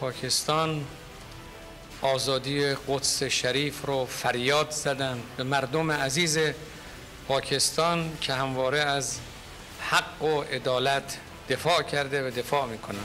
پاکستان آزادی قدس شریف رو فریاد زدند به مردم عزیز پاکستان که همواره از حق و عدالت دفاع کرده و دفاع میکنند.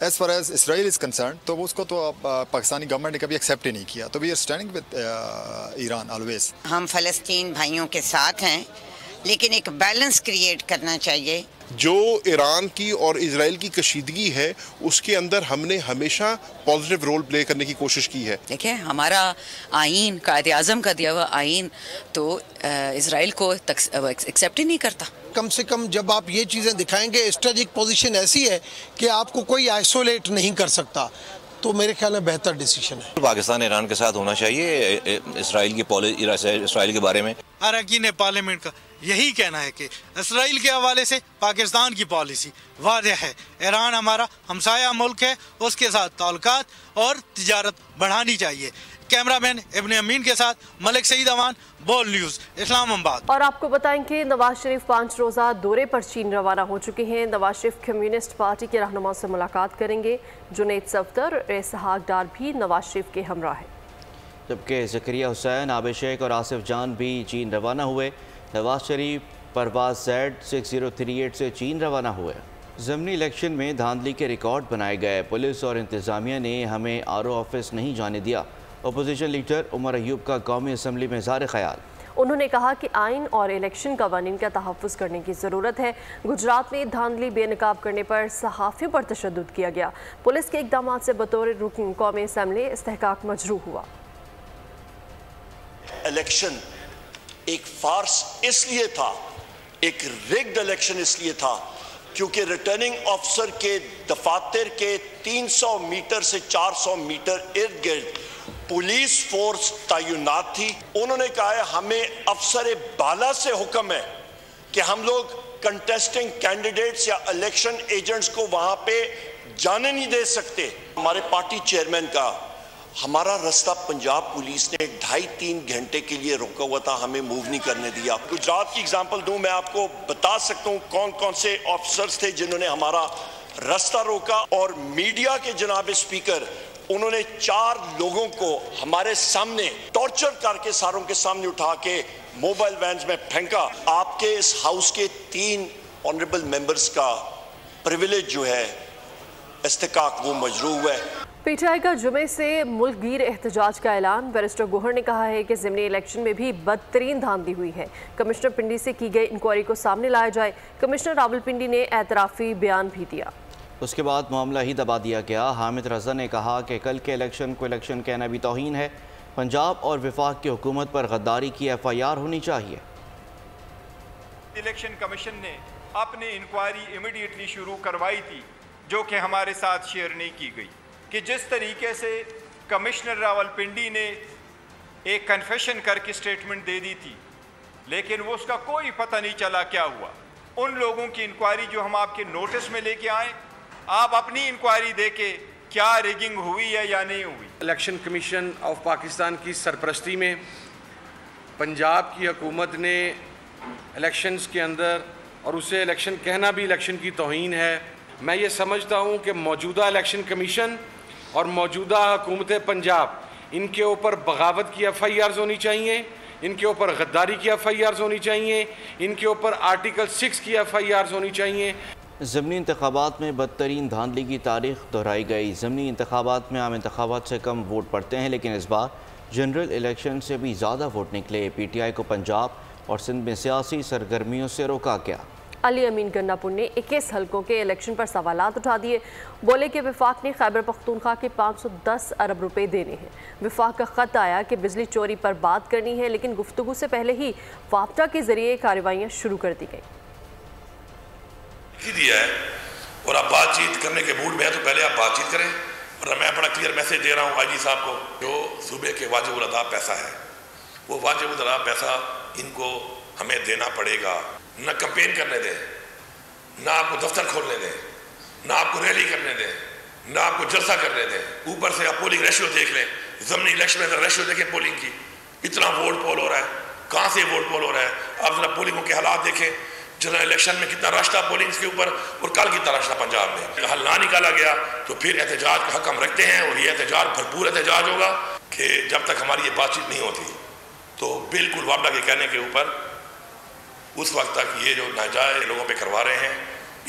As far as Israel is concern تو اس کو تو پاکستانی گورنمنٹ نے کبھی ایکسیپٹ ہی نہیں کیا. تو we are standing with Iran always. ہم فلسطین بھائیوں کے ساتھ ہیں لیکن ایک بیلنس کریٹ کرنا چاہیے. جو ایران کی اور اسرائیل کی کشیدگی ہے اس کے اندر ہم نے ہمیشہ پازیٹیو رول پلے کرنے کی کوشش کی ہے. دیکھیں ہمارا آئین قائد اعظم کا دیا ہوا آئین تو اسرائیل کو ایکسیپٹ ہی نہیں کرتا. کم سے کم جب آپ یہ چیزیں دکھائیں گے اسٹریٹجک پوزیشن ایسی ہے کہ آپ کو کوئی آئسولیٹ نہیں کر سکتا تو میرے خیال میں بہتر ڈیسیشن ہے. پاکستان ایران کے ساتھ ہونا چاہیے اسرائیل کے بارے میں. اراکین پارلیمنٹ کا یہی کہنا ہے کہ اسرائیل کے حوالے سے پاکستان کی پالیسی واضح ہے. ایران ہمارا ہمسایہ ملک ہے, اس کے ساتھ تعلقات اور تجارت بڑھانی چاہیے. کیمرہ مین ابن امین کے ساتھ ملک سعید اوان, بول نیوز, اسلام آباد. اور آپ کو بتائیں کہ نواز شریف 5 روزہ دورے پر چین روانہ ہو چکے ہیں. نواز شریف کمیونسٹ پارٹی کے رہنما سے ملاقات کریں گے. جنید صفدر اور اسحاق ڈار بھی نواز شریف کے ہمراہ ہیں, جبکہ زکریا حسین, عابد شیخ اور آصف جان بھی چین روانہ ہوئے. نواز شریف پرواز Z6038 سے چین روانہ ہوئے. ضمنی الیکشن میں دھاندلی کے ریکارڈ بنائے گئے. پولیس اور انتظامیہ نے ہمیں RO آفس نہیں جانے دیا. اپوزیشن لیڈر عمر ایوب کا قومی اسمبلی میں اظہار خیال. انہوں نے کہا کہ آئین اور الیکشن قوانین کا تحفظ کرنے کی ضرورت ہے. گجرات میں دھاندلی بے نقاب کرنے پر صحافیوں پر تشدد کیا گیا. پولیس کے اقدامات سے بطور رکن قومی اسمبلی استحقاق مجروح ہوا. الیکشن ایک فارس اس لیے تھا, ایک ریگڈ الیکشن اس لیے تھا کیونکہ ریٹرننگ آفیسر کے دفاتر کے 300 میٹر سے 400 میٹر ارد گرد پولیس فورس تعینات تھی. انہوں نے کہا ہے ہمیں افسر بالا سے حکم ہے کہ ہم لوگ کنٹیسٹنگ کینڈیڈیٹس یا الیکشن ایجنٹس کو وہاں پہ جانے نہیں دے سکتے. ہمارے پارٹی چیئرمین کا ہمارا رستہ پنجاب پولیس نے 2.5-3 گھنٹے کے لیے روکا ہوا تھا, ہمیں موو نہیں کرنے دیا. گجرات کی اگزامپل دوں, میں آپ کو بتا سکتا ہوں کون کون سے آفیسرز تھے جنہوں نے ہمارا رستہ روکا. اور میڈیا کے جناب اسپیکر, انہوں نے 4 لوگوں کو ہمارے سامنے ٹارچر کر کے ساروں کے سامنے اٹھا کے موبائل وینز میں پھینکا. آپ کے اس ہاؤس کے 3 آنریبل ممبرز کا پریویلیج جو ہے استحقاق وہ مجروح ہوا ہے. پی ٹی آئی کا جمعے سے ملک گیر احتجاج کا اعلان. بیرسٹر گوہر نے کہا ہے کہ ضمنی الیکشن میں بھی بدترین دھاندلی ہوئی ہے. کمشنر پنڈی سے کی گئی انکوائری کو سامنے لایا جائے. کمشنر راول پنڈی نے اعترافی بیان بھی دیا. اس کے بعد معاملہ ہی دبا دیا گیا. حامد رضا نے کہا کہ کل کے الیکشن کو الیکشن کہنا بھی توہین ہے. پنجاب اور وفاق کی حکومت پر غداری کی FIR ہونی چاہیے. الیکشن کمیشن نے اپنی انکوائری امیڈیٹلی شروع کروائی تھی جو کہ ہمارے ساتھ شیئر نہیں کی گئی. کہ جس طریقے سے کمشنر راول پنڈی نے ایک کنفیشن کر کے سٹیٹمنٹ دے دی تھی لیکن وہ اس کا کوئی پتہ نہیں چلا کیا ہوا. ان لوگوں کی انکوائری جو ہم آپ کے نوٹس میں لے کے آئیں, آپ اپنی انکوائری دے کے کیا ریگنگ ہوئی ہے یا نہیں ہوئی. الیکشن کمیشن آف پاکستان کی سرپرستی میں پنجاب کی حکومت نے الیکشنز کے اندر, اور اسے الیکشن کہنا بھی الیکشن کی توہین ہے. میں یہ سمجھتا ہوں کہ موجودہ الیکشن کمیشن اور موجودہ حکومت پنجاب, ان کے اوپر بغاوت کی FIRs ہونی چاہیے, ان کے اوپر غداری کی FIRs ہونی چاہیے, ان کے اوپر آرٹیکل 6 کی FIRs ہونی چاہیے. ضمنی انتخابات میں بدترین دھاندلی کی تاریخ دہرائی گئی. ضمنی انتخابات میں عام انتخابات سے کم ووٹ پڑتے ہیں لیکن اس بار جنرل الیکشن سے بھی زیادہ ووٹ نکلے. PTI کو پنجاب اور سندھ میں سیاسی سرگرمیوں سے روکا گیا. علی امین گناپور نے 21 حلقوں کے الیکشن پر سوالات اٹھا دیے. بولے کہ وفاق نے خیبر پختونخوا کے 510 ارب روپے دینے ہیں. وفاق کا خط آیا کہ بجلی چوری پر بات کرنی ہے لیکن گفتگو سے پہلے ہی وابٹا کے ذریعے کارروائیاں شروع کر دی گئیں. دیا ہے اور آپ بات چیت کرنے کے موڈ میں ہیں تو پہلے آپ بات چیت کریں. اور میں بڑا کلیئر میسج دے رہا ہوں IG صاحب کو, جو صوبے کے واجب الادا پیسہ ہے وہ واجب الادا پیسہ ان کو ہمیں دینا پڑے گا. نہ کمپین کرنے دیں, نہ آپ کو دفتر کھولنے دیں, نہ آپ کو ریلی کرنے دیں, نہ آپ کو جلسہ کرنے دیں. اوپر سے آپ پولنگ ریشیو دیکھ لیں, ضمنی الیکشن میں ریشیو دیکھیں پولنگ کی, اتنا ووٹ پول ہو رہا ہے, کہاں سے ووٹ پول ہو رہا ہے. آپ ذرا پولنگوں کے حالات دیکھیں, جنرل الیکشن میں کتنا رش تھا پولنگز کے اوپر اور کل کتنا رش تھا پنجاب میں. حل نہ نکالا گیا تو پھر احتجاج کا حق ہم رکھتے ہیں اور یہ احتجاج بھرپور احتجاج ہوگا کہ جب تک ہماری یہ بات چیت نہیں ہوتی تو بالکل وابڈا کے کہنے کے اوپر اس وقت تک یہ جو ناجائز لوگوں پہ کروا رہے ہیں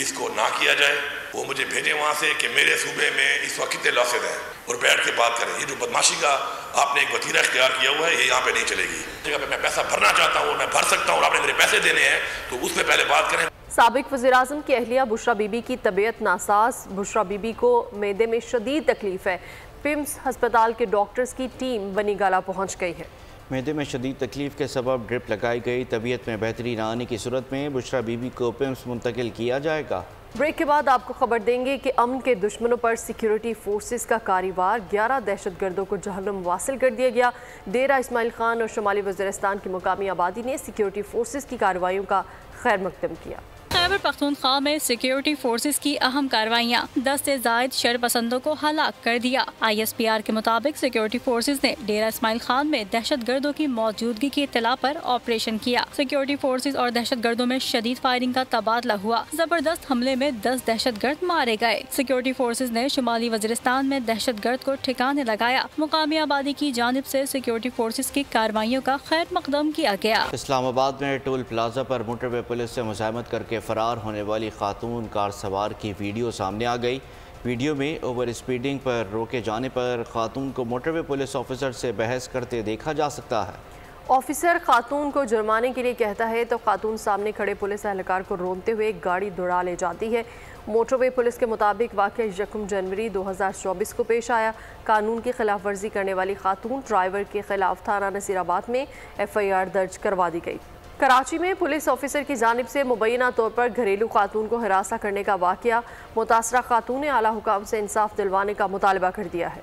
اس کو نہ کیا جائے. وہ مجھے بھیجیں وہاں سے کہ میرے صوبے میں اس وقت کتنے لاسز ہیں اور بیٹھ کے بات کریں. یہ جو بدماشی کا آپ نے ایک وتیرہ اختیار کیا ہوا ہے یہ یہاں پہ نہیں چلے گی. جگہ پہ میں پیسہ بھرنا چاہتا ہوں اور میں بھر سکتا ہوں اور آپ نے میرے پیسے دینے ہیں تو اس پہ پہلے بات کریں. سابق وزیراعظم کی اہلیہ بشرا بی بی کی طبیعت ناساز. بشرا بی بی کو معدے میں شدید تکلیف ہے. پمس ہسپتال کے ڈاکٹرز کی ٹیم بنی گالا پہنچ گئی ہے. معدے میں شدید تکلیف کے سبب ڈرپ لگائی گئی. طبیعت میں بہتری نہ آنے کی صورت میں بشرا بی بی کو پمس منتقل کیا جائے گا. بریک کے بعد آپ کو خبر دیں گے کہ امن کے دشمنوں پر سیکیورٹی فورسز کا کاروار. 11 دہشت گردوں کو جہنم واصل کر دیا گیا. ڈیرہ اسماعیل خان اور شمالی وزیرستان کی مقامی آبادی نے سیکیورٹی فورسز کی کارروائیوں کا خیر مقدم کیا. خیبر پختونخوا میں سیکیورٹی فورسز کی اہم کارروائیاں 10 سے زائد شر پسندوں کو ہلاک کر دیا. ISPR کے مطابق سیکیورٹی فورسز نے ڈیرہ اسماعیل خان میں دہشت گردوں کی موجودگی کی اطلاع پر آپریشن کیا. سیکیورٹی فورسز اور دہشت گردوں میں شدید فائرنگ کا تبادلہ ہوا. زبردست حملے میں 10 دہشت گرد مارے گئے. سیکیورٹی فورسز نے شمالی وزیرستان میں دہشت گرد کو ٹھکانے لگایا. مقامی آبادی کی جانب سے سیکیورٹی فورسز کی کارروائیوں کا خیر مقدم کیا گیا. اسلام آباد میں ٹول پلازا پر موٹر وے پولیس سے مزاحمت کر کے فرار ہونے والی خاتون کار سوار کی ویڈیو سامنے آ گئی. ویڈیو میں اوور اسپیڈنگ پر روکے جانے پر خاتون کو موٹر وے پولیس آفیسر سے بحث کرتے دیکھا جا سکتا ہے. آفیسر خاتون کو جرمانے کے لیے کہتا ہے تو خاتون سامنے کھڑے پولیس اہلکار کو روکتے ہوئے گاڑی دوڑا لے جاتی ہے. موٹر وے پولیس کے مطابق واقعہ 1 جنوری 2024 کو پیش آیا. قانون کی خلاف ورزی کرنے والی خاتون ڈرائیور کے خلاف تھانہ نصیر آباد میں FIR درج کروا دی گئی. کراچی میں پولیس آفیسر کی جانب سے مبینہ طور پر گھریلو خاتون کو ہراساں کرنے کا واقعہ. متاثرہ خاتون نے اعلیٰ حکام سے انصاف دلوانے کا مطالبہ کر دیا ہے.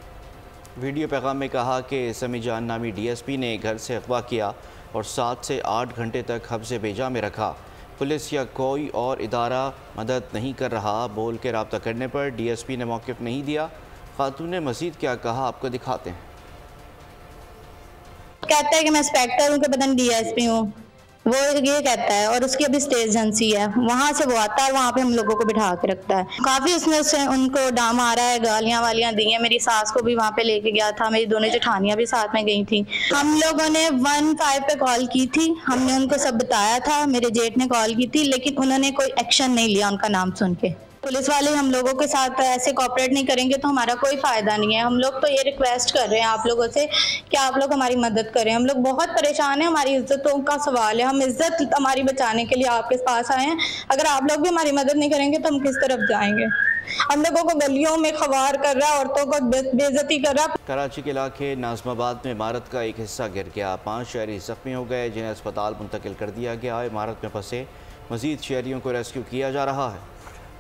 ویڈیو پیغام میں کہا کہ سمی جان نامی DSP نے گھر سے اغوا کیا اور 7 سے 8 گھنٹے تک حبس بیجا میں رکھا. پولیس یا کوئی اور ادارہ مدد نہیں کر رہا بول کے رابطہ کرنے پر DSP نے موقف نہیں دیا. خاتون نے مزید کیا کہا آپ کو دکھاتے ہیں. کہتا ہے کہ میں انسپیکٹر ہوں کہ پتہ نہیں DSP ہوں. وہ یہ کہتا ہے اور اس کی ابھی اسٹیج ایجنسی ہے وہاں سے وہ آتا ہے وہاں پہ ہم لوگوں کو بٹھا کے رکھتا ہے. کافی اس نے ان کو ڈام آ رہا ہے گالیاں والیاں دی ہیں. میری ساس کو بھی وہاں پہ لے کے گیا تھا. میری دونوں جٹھانیاں بھی ساتھ میں گئی تھیں. ہم لوگوں نے 15 پہ کال کی تھی. ہم نے ان کو سب بتایا تھا. میرے جیٹ نے کال کی تھی لیکن انہوں نے کوئی ایکشن نہیں لیا ان کا نام سن کے. پولیس والے ہم لوگوں کے ساتھ ایسے کوآپریٹ نہیں کریں گے تو ہمارا کوئی فائدہ نہیں ہے. ہم لوگ تو یہ ریکویسٹ کر رہے ہیں آپ لوگوں سے کہ آپ لوگ ہماری مدد کریں. ہم لوگ بہت پریشان ہیں. ہماری عزتوں کا سوال ہے. ہم عزت ہماری بچانے کے لیے آپ کے پاس آئے ہیں. اگر آپ لوگ بھی ہماری مدد نہیں کریں گے تو ہم کس طرف جائیں گے. ہم لوگوں کو گلیوں میں خوار کر رہا ہے. عورتوں کو بے عزتی کر رہا ہے. کراچی کے علاقے ناظم آباد میں عمارت کا ایک حصہ گر گیا. 5 شہری زخمی ہو گئے جنہیں اسپتال منتقل کر دیا گیا. عمارت میں پھنسے مزید شہریوں کو ریسکیو کیا جا رہا ہے.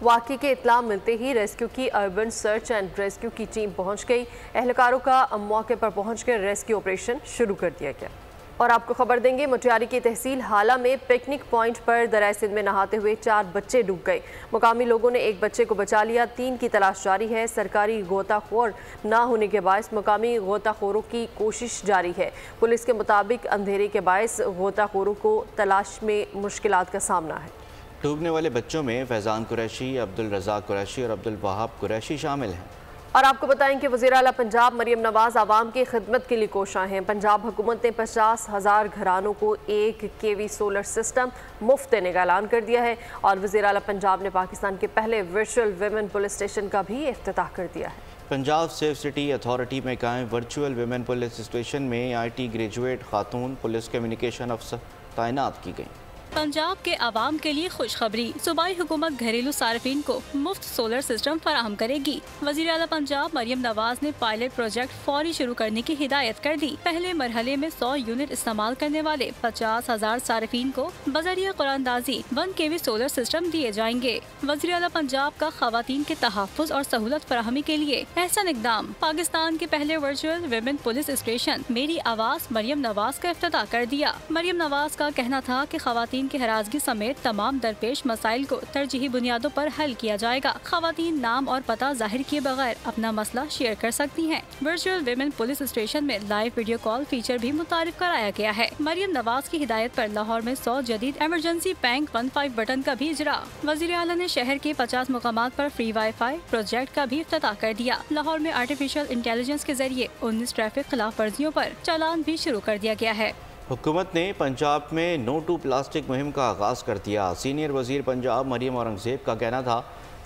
واقعے کی اطلاع ملتے ہی ریسکیو کی اربن سرچ اینڈ ریسکیو کی ٹیم پہنچ گئی. اہلکاروں کا موقع پر پہنچ کر ریسکیو آپریشن شروع کر دیا گیا. اور آپ کو خبر دیں گے مٹیاری کی تحصیل حالہ میں پکنک پوائنٹ پر دریائے سندھ میں نہاتے ہوئے 4 بچے ڈوب گئے. مقامی لوگوں نے ایک بچے کو بچا لیا. 3 کی تلاش جاری ہے. سرکاری غوطہ خور نہ ہونے کے باعث مقامی غوطہ خوروں کی کوشش جاری ہے. پولیس کے مطابق اندھیرے کے باعث غوطہ خوروں کو تلاش میں مشکلات کا سامنا ہے. ڈوبنے والے بچوں میں فیضان قریشی، عبدالرزاق قریشی اور عبدالوہاب قریشی شامل ہیں. اور آپ کو بتائیں کہ وزیر اعلیٰ پنجاب مریم نواز عوام کی خدمت کے لیے کوشاں ہیں. پنجاب حکومت نے 50,000 گھرانوں کو 1 kV سولر سسٹم مفت دینے کا اعلان کر دیا ہے. اور وزیر اعلیٰ پنجاب نے پاکستان کے پہلے ورچوئل ویمن پولیس اسٹیشن کا بھی افتتاح کر دیا ہے. پنجاب سیف سٹی اتھارٹی میں قائم ورچوئل ویمن پولیس اسٹیشن میں IT گریجویٹ خاتون پولیس کمیونیکیشن افسر تعینات کی گئیں. پنجاب کے عوام کے لیے خوشخبری. صوبائی حکومت گھریلو صارفین کو مفت سولر سسٹم فراہم کرے گی. وزیر اعلیٰ پنجاب مریم نواز نے پائلٹ پروجیکٹ فوری شروع کرنے کی ہدایت کر دی. پہلے مرحلے میں 100 یونٹ استعمال کرنے والے 50,000 صارفین کو بذریعہ قرآن دازی 1 kV سولر سسٹم دیے جائیں گے. وزیر اعلیٰ پنجاب کا خواتین کے تحفظ اور سہولت فراہمی کے لیے احسن اقدام. پاکستان کے پہلے ورچوئل ویمن پولیس اسٹیشن میری آواز مریم نواز کا افتتاح کر دیا. مریم نواز کا کہنا تھا کہ خواتین کی ہراسگی سمیت تمام درپیش مسائل کو ترجیحی بنیادوں پر حل کیا جائے گا. خواتین نام اور پتہ ظاہر کیے بغیر اپنا مسئلہ شیئر کر سکتی ہیں. ورچوئل ویمن پولیس اسٹیشن میں لائیو ویڈیو کال فیچر بھی متعارف کرایا گیا ہے. مریم نواز کی ہدایت پر لاہور میں 100 جدید ایمرجنسی بینک 15 بٹن کا بھی اجرا. وزیر اعلیٰ نے شہر کے 50 مقامات پر فری وائی فائی پروجیکٹ کا بھی افتتاح کر دیا. لاہور میں آرٹیفیشل انٹیلیجنس کے ذریعے 19 ٹریفک خلاف ورزیوں پر چالان بھی شروع کر دیا گیا ہے. حکومت نے پنجاب میں نو ٹو پلاسٹک مہم کا آغاز کر دیا. سینئر وزیر پنجاب مریم اورنگزیب کا کہنا تھا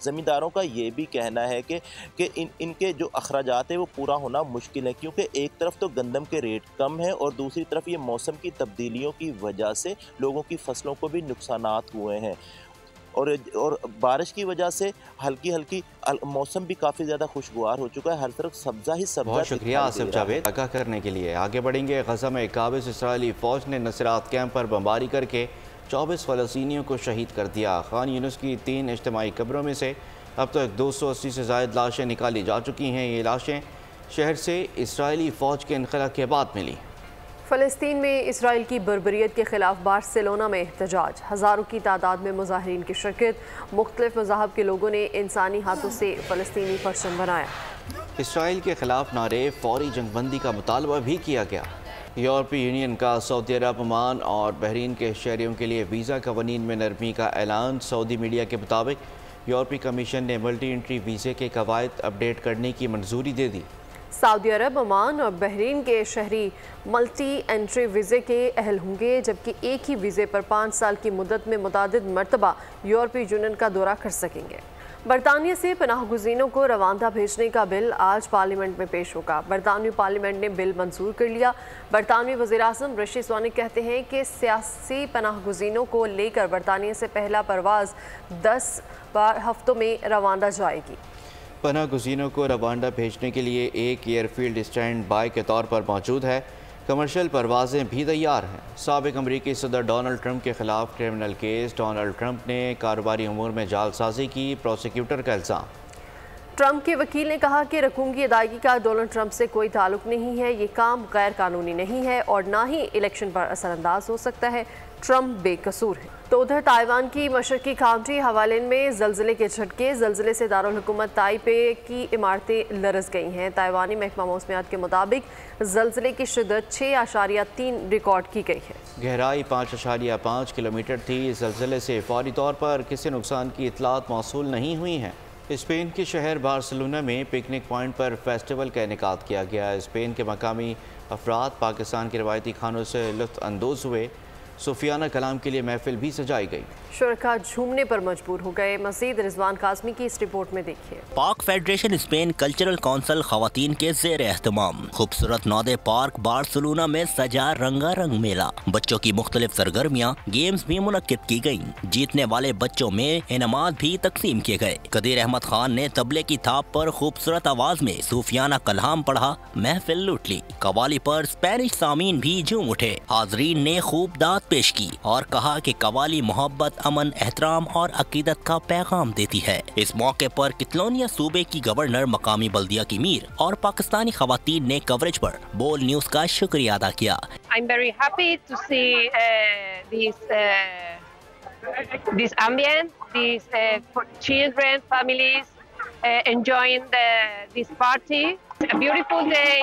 زمینداروں کا یہ بھی کہنا ہے کہ ان کے جو اخراجات ہیں وہ پورا ہونا مشکل ہے، کیونکہ ایک طرف تو گندم کے ریٹ کم ہے اور دوسری طرف یہ موسم کی تبدیلیوں کی وجہ سے لوگوں کی فصلوں کو بھی نقصانات ہوئے ہیں، اور بارش کی وجہ سے ہلکی موسم بھی کافی زیادہ خوشگوار ہو چکا ہے، ہر طرف سبزہ ہی سبزہ۔ بہت شکریہ آصف جاوید آگاہ کرنے کے لیے۔ آگے بڑھیں گے۔ غزہ میں قابض اسرائیلی فوج نے نصرات کیمپ پر بمباری کر کے 24 فلسطینیوں کو شہید کر دیا۔ خان یونس کی 3 اجتماعی قبروں میں سے اب تک 280 سے زائد لاشیں نکالی جا چکی ہیں۔ یہ لاشیں شہر سے اسرائیلی فوج کے انخلا کے بعد ملی۔ فلسطین میں اسرائیل کی بربریت کے خلاف بارسلونا میں احتجاج، ہزاروں کی تعداد میں مظاہرین کی شرکت، مختلف مذاہب کے لوگوں نے انسانی ہاتھوں سے فلسطینی پرچم بنایا۔ اسرائیل کے خلاف نعرے، فوری جنگ بندی کا مطالبہ بھی کیا گیا۔ یورپی یونین کا سعودی عرب، عمان اور بحرین کے شہریوں کے لیے ویزا قوانین میں نرمی کا اعلان۔ سعودی میڈیا کے مطابق یورپی کمیشن نے ملٹی انٹری ویزے کے قواعد اپڈیٹ کرنے کی منظوری دے دی۔ سعودی عرب، عمان اور بحرین کے شہری ملٹی انٹری ویزے کے اہل ہوں گے، جبکہ ایک ہی ویزے پر 5 سال کی مدت میں متعدد مرتبہ یورپی یونین کا دورہ کر سکیں گے۔ برطانیہ سے پناہ گزینوں کو رواندا بھیجنے کا بل آج پارلیمنٹ میں پیش ہوگا۔ برطانوی پارلیمنٹ نے بل منظور کر لیا۔ برطانوی وزیر اعظم رشی سونک کہتے ہیں کہ سیاسی پناہ گزینوں کو لے کر برطانیہ سے پہلا پرواز 10 ہفتوں میں رواندا جائے گی۔ پناہ گزینوں کو روانڈا بھیجنے کے لیے ایک ایئر فیلڈ اسٹینڈ بائی کے طور پر موجود ہے۔ کمرشل پروازیں بھی تیار ہیں۔ سابق امریکی صدر ڈونلڈ ٹرمپ کے خلاف کرمنل کیس، ڈونلڈ ٹرمپ نے کاروباری امور میں جعل سازی کی، پروسیکیوٹر کا الزام۔ ٹرمپ کے وکیل نے کہا کہ رقوم کی ادائیگی کا ڈونلڈ ٹرمپ سے کوئی تعلق نہیں ہے، یہ کام غیر قانونی نہیں ہے اور نہ ہی الیکشن پر اثر انداز ہو سکتا ہے، ٹرمپ بے قصور ہے۔ تو ادھر تائیوان کی مشرقی کاؤنٹی ہوالین میں زلزلے کے جھٹکے، زلزلے سے دارالحکومت تائپے کی عمارتیں لرز گئی ہیں۔ تائیوانی محکمہ موسمیات کے مطابق زلزلے کی شدت 6.3 ریکارڈ کی گئی ہے۔ گہرائی 5.5 کلومیٹر تھی۔ زلزلے سے فوری طور پر کسی نقصان کی اطلاعات موصول نہیں ہوئی ہیں۔ اسپین کے شہر بارسلونا میں پکنک پوائنٹ پر فیسٹیول کا انعقاد کیا گیا۔ اسپین کے مقامی افراد پاکستان کے روایتی کھانوں سے لطف اندوز ہوئے۔ صوفیانہ کلام کے لیے محفل بھی سجائی گئی۔ شرکاء جھومنے پر مجبور ہو گئے۔ مزید رضوان قاسمی کی اس رپورٹ میں دیکھیے۔ پاک فیڈریشن اسپین کلچرل کونسل خواتین کے زیر اہتمام خوبصورت نودے پارک بارسلونا میں سجا رنگا رنگ میلہ۔ بچوں کی مختلف سرگرمیاں، گیمز بھی منعقد کی گئیں۔ جیتنے والے بچوں میں انعامات بھی تقسیم کیے گئے۔ قدیر احمد خان نے طبلے کی تھاپ پر خوبصورت آواز میں صوفیانہ کلام پڑھا، محفل لوٹ لی۔ قوالی پر اسپینش سامعین بھی جھوم اٹھے۔ حاضرین نے خوب داد پیش کی اور کہا کہ قوالی محبت، امن، احترام اور عقیدت کا پیغام دیتی ہے۔ اس موقع پر کتلونیا صوبے کی گورنر، مقامی بلدیہ کی میر اور پاکستانی خواتین نے کوریج پر بول نیوز کا شکریہ ادا کیا۔ I'm very happy to see this ambient, these children, families enjoying this party. A beautiful day.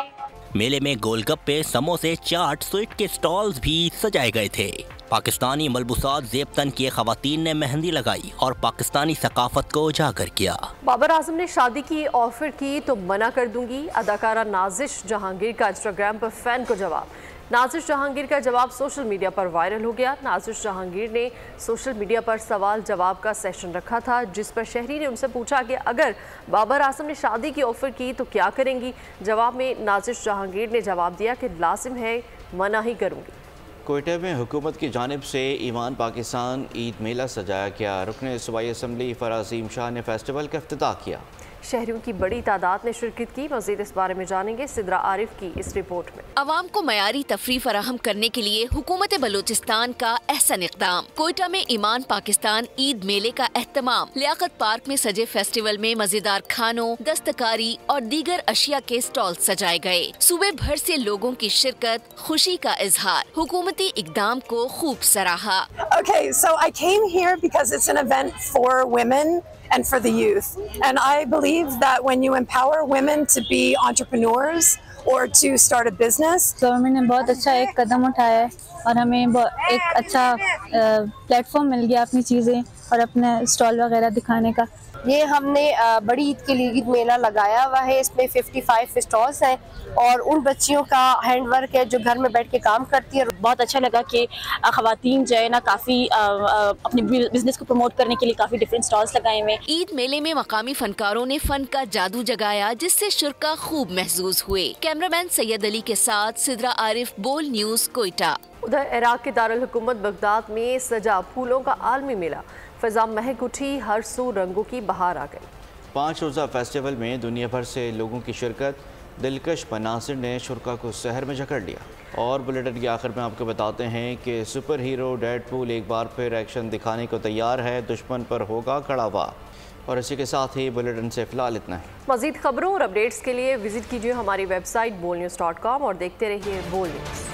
میلے میں گول گپے، سموسے، چاٹ، سویٹ کے سٹالز بھی سجائے گئے تھے۔ پاکستانی ملبوسات زیب تن کی خواتین نے مہندی لگائی اور پاکستانی ثقافت کو اجاگر کیا۔ بابر اعظم نے شادی کی آفر کی تو منع کر دوں گی، اداکارہ نازش جہانگیر کا انسٹاگرام پر فین کو جواب۔ نازش جہانگیر کا جواب سوشل میڈیا پر وائرل ہو گیا۔ نازش جہانگیر نے سوشل میڈیا پر سوال جواب کا سیشن رکھا تھا، جس پر شہری نے ان سے پوچھا کہ اگر بابر اعظم نے شادی کی آفر کی تو کیا کریں گی۔ جواب میں نازش جہانگیر نے جواب دیا کہ لازم ہے منع ہی کروں گی۔ کوئٹہ میں حکومت کی جانب سے ایمان پاکستان عید میلہ سجایا گیا۔ رکن صوبائی اسمبلی فرعظیم شاہ نے فیسٹیول کا افتتاح کیا۔ شہریوں کی بڑی تعداد نے شرکت کی۔ مزید اس بارے میں جانیں گے سدرا عارف کی اس رپورٹ میں۔ عوام کو معیاری تفریح فراہم کرنے کے لیے حکومت بلوچستان کا احسن اقدام۔ کوئٹہ میں ایمان پاکستان عید میلے کا اہتمام۔ لیاقت پارک میں سجے فیسٹیول میں مزیدار کھانوں، دستکاری اور دیگر اشیاء کے سٹال سجائے گئے۔ صوبے بھر سے لوگوں کی شرکت، خوشی کا اظہار۔ حکومتی اقدام کو خوب سراہا۔ Okay, so I came here because it's an event for women and for the youth. And I believe that when you empower women to be entrepreneurs or to start a business. Government نے بہت اچھا ایک قدم اٹھایا ہے اور ہمیں ایک اچھا پلیٹ فارم مل گیا اپنی چیزیں اور اپنے اسٹال وغیرہ دکھانے کا. یہ ہم نے بڑی عید کے لیے عید میلہ لگایا ہوا ہے. اس میں 55 اسٹالز ہیں اور ان بچیوں کا ہینڈ ورک ہے جو گھر میں بیٹھ کے کام کرتی ہے. بہت اچھا لگا کہ خواتین جو ہے نا کافی اپنے بزنس کو پروموٹ کرنے کے لیے کافی ڈفرینٹ اسٹالز لگائے ہوئے. عید میلے میں مقامی فنکاروں نے فن کا جادو جگایا جس سے شرکا خوب محظوظ ہوئے. کیمرہ مین سید علی کے ساتھ سدرا عارف، بول نیوز، کوئٹہ. ادھر عراق کے دارالحکومت بغداد میں سجا پھولوں کا عالمی میلہ، فضا مہک اٹھی، ہر سو رنگوں کی بہار آ گئی. 5 روزہ فیسٹیول میں دنیا بھر سے لوگوں کی شرکت، دلکش مناظر نے شرکا کو سحر میں جکڑ لیا. اور بلیٹن کے آخر میں آپ کو بتاتے ہیں کہ سپر ہیرو ڈیڈ پول ایک بار پھر ایکشن دکھانے کو تیار ہے، دشمن پر ہوگا کھڑا وار. اور اسی کے ساتھ ہی بلیٹن سے فی الحال اتنا ہے. مزید خبروں اور اپڈیٹس کے لیے وزٹ کیجیے ہماری ویب سائٹ bolnews.com اور دیکھتے رہیے بول نیوز.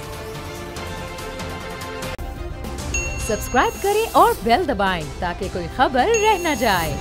سبسکرائب کریں اور بیل دبائیں تاکہ کوئی خبر رہ نہ جائے.